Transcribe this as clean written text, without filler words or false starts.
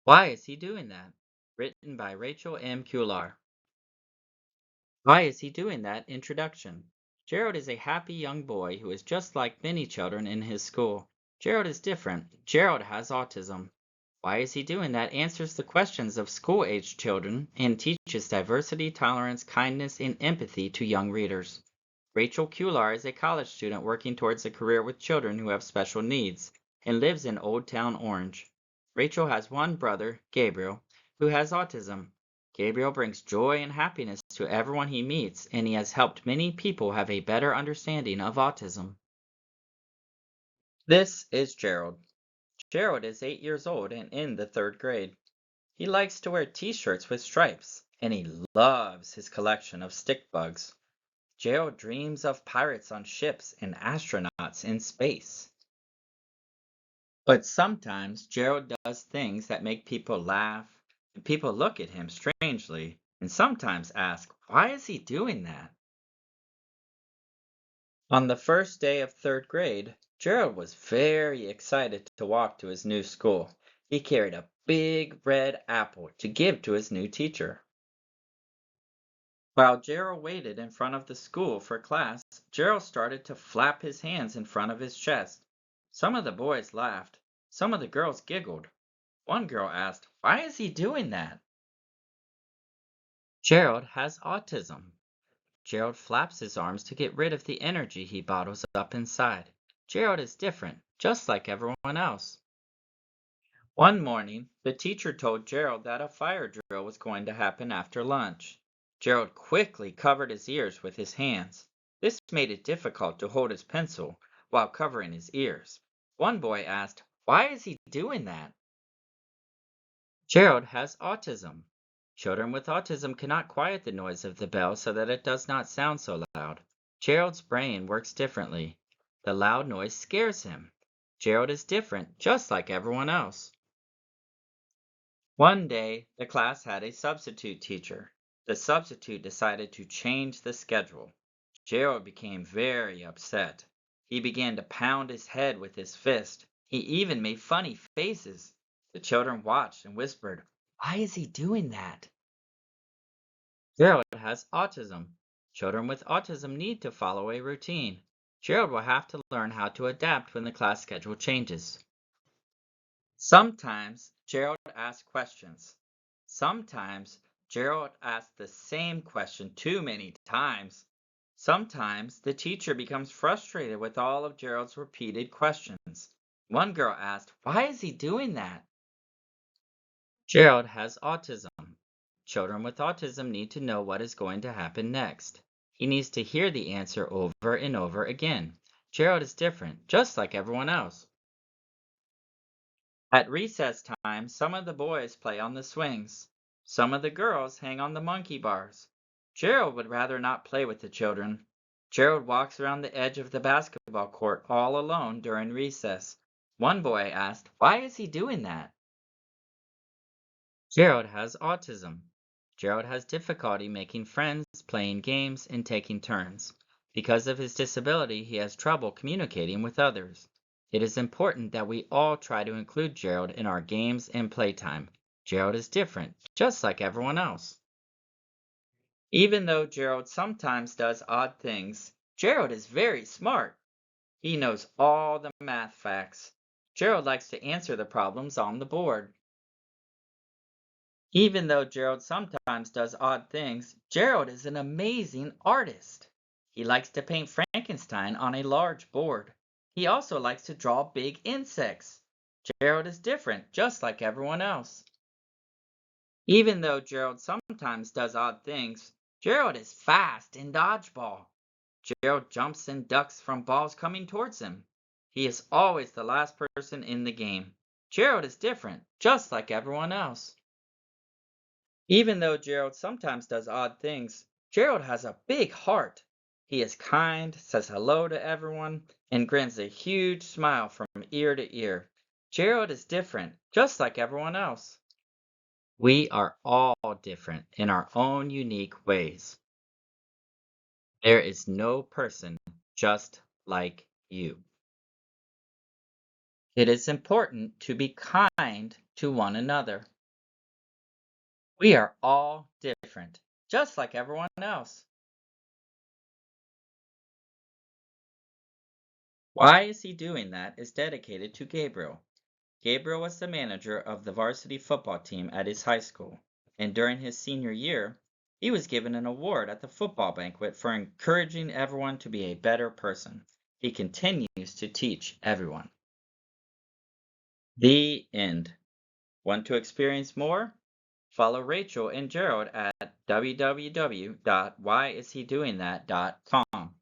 Why is he doing that? Written by Rachel M. Cuellar. Why is he doing that? Introduction. Gerald is a happy young boy who is just like many children in his school. Gerald is different. Gerald has autism. Why is he doing that? Answers the questions of school-aged children and teaches diversity, tolerance, kindness, and empathy to young readers. Rachel Cuellar is a college student working towards a career with children who have special needs and lives in Old Town Orange. Rachel has one brother, Gabriel, who has autism. Gabriel brings joy and happiness to everyone he meets, and he has helped many people have a better understanding of autism. This is Gerald. Gerald is 8 years old and in the third grade. He likes to wear t-shirts with stripes, and he loves his collection of stick bugs. Gerald dreams of pirates on ships and astronauts in space. But sometimes Gerald does things that make people laugh, and people look at him strangely, and sometimes ask, why is he doing that? On the first day of third grade, Gerald was very excited to walk to his new school. He carried a big red apple to give to his new teacher. While Gerald waited in front of the school for class, Gerald started to flap his hands in front of his chest. Some of the boys laughed. Some of the girls giggled. One girl asked, why is he doing that? Gerald has autism. Gerald flaps his arms to get rid of the energy he bottles up inside. Gerald is different, just like everyone else. One morning, the teacher told Gerald that a fire drill was going to happen after lunch. Gerald quickly covered his ears with his hands. This made it difficult to hold his pencil while covering his ears. One boy asked, why is he doing that? Gerald has autism. Children with autism cannot quiet the noise of the bell so that it does not sound so loud. Gerald's brain works differently. The loud noise scares him. Gerald is different, just like everyone else. One day, the class had a substitute teacher. The substitute decided to change the schedule. Gerald became very upset. He began to pound his head with his fist. He even made funny faces. The children watched and whispered, why is he doing that? Gerald has autism. Children with autism need to follow a routine. Gerald will have to learn how to adapt when the class schedule changes. Sometimes Gerald asks questions. Sometimes Gerald asks the same question too many times. Sometimes the teacher becomes frustrated with all of Gerald's repeated questions. One girl asked, why is he doing that? Gerald has autism. Children with autism need to know what is going to happen next. He needs to hear the answer over and over again. Gerald is different, just like everyone else. At recess time, some of the boys play on the swings. Some of the girls hang on the monkey bars. Gerald would rather not play with the children. Gerald walks around the edge of the basketball court all alone during recess. One boy asked, why is he doing that? Gerald has autism. Gerald has difficulty making friends, playing games, and taking turns. Because of his disability, he has trouble communicating with others. It is important that we all try to include Gerald in our games and playtime. Gerald is different, just like everyone else. Even though Gerald sometimes does odd things, Gerald is very smart. He knows all the math facts. Gerald likes to answer the problems on the board. Even though Gerald sometimes does odd things, Gerald is an amazing artist. He likes to paint Frankenstein on a large board. He also likes to draw big insects. Gerald is different, just like everyone else. Even though Gerald sometimes does odd things, Gerald is fast in dodgeball. Gerald jumps and ducks from balls coming towards him. He is always the last person in the game. Gerald is different, just like everyone else. Even though Gerald sometimes does odd things, Gerald has a big heart. He is kind, says hello to everyone, and grins a huge smile from ear to ear. Gerald is different, just like everyone else. We are all different in our own unique ways. There is no person just like you. It is important to be kind to one another. We are all different, just like everyone else. Why Is He Doing That is dedicated to Gabriel. Gabriel was the manager of the varsity football team at his high school, and during his senior year, he was given an award at the football banquet for encouraging everyone to be a better person. He continues to teach everyone. The end. Want to experience more? Follow Rachel and Gerald at www.whyishedoingthat.com.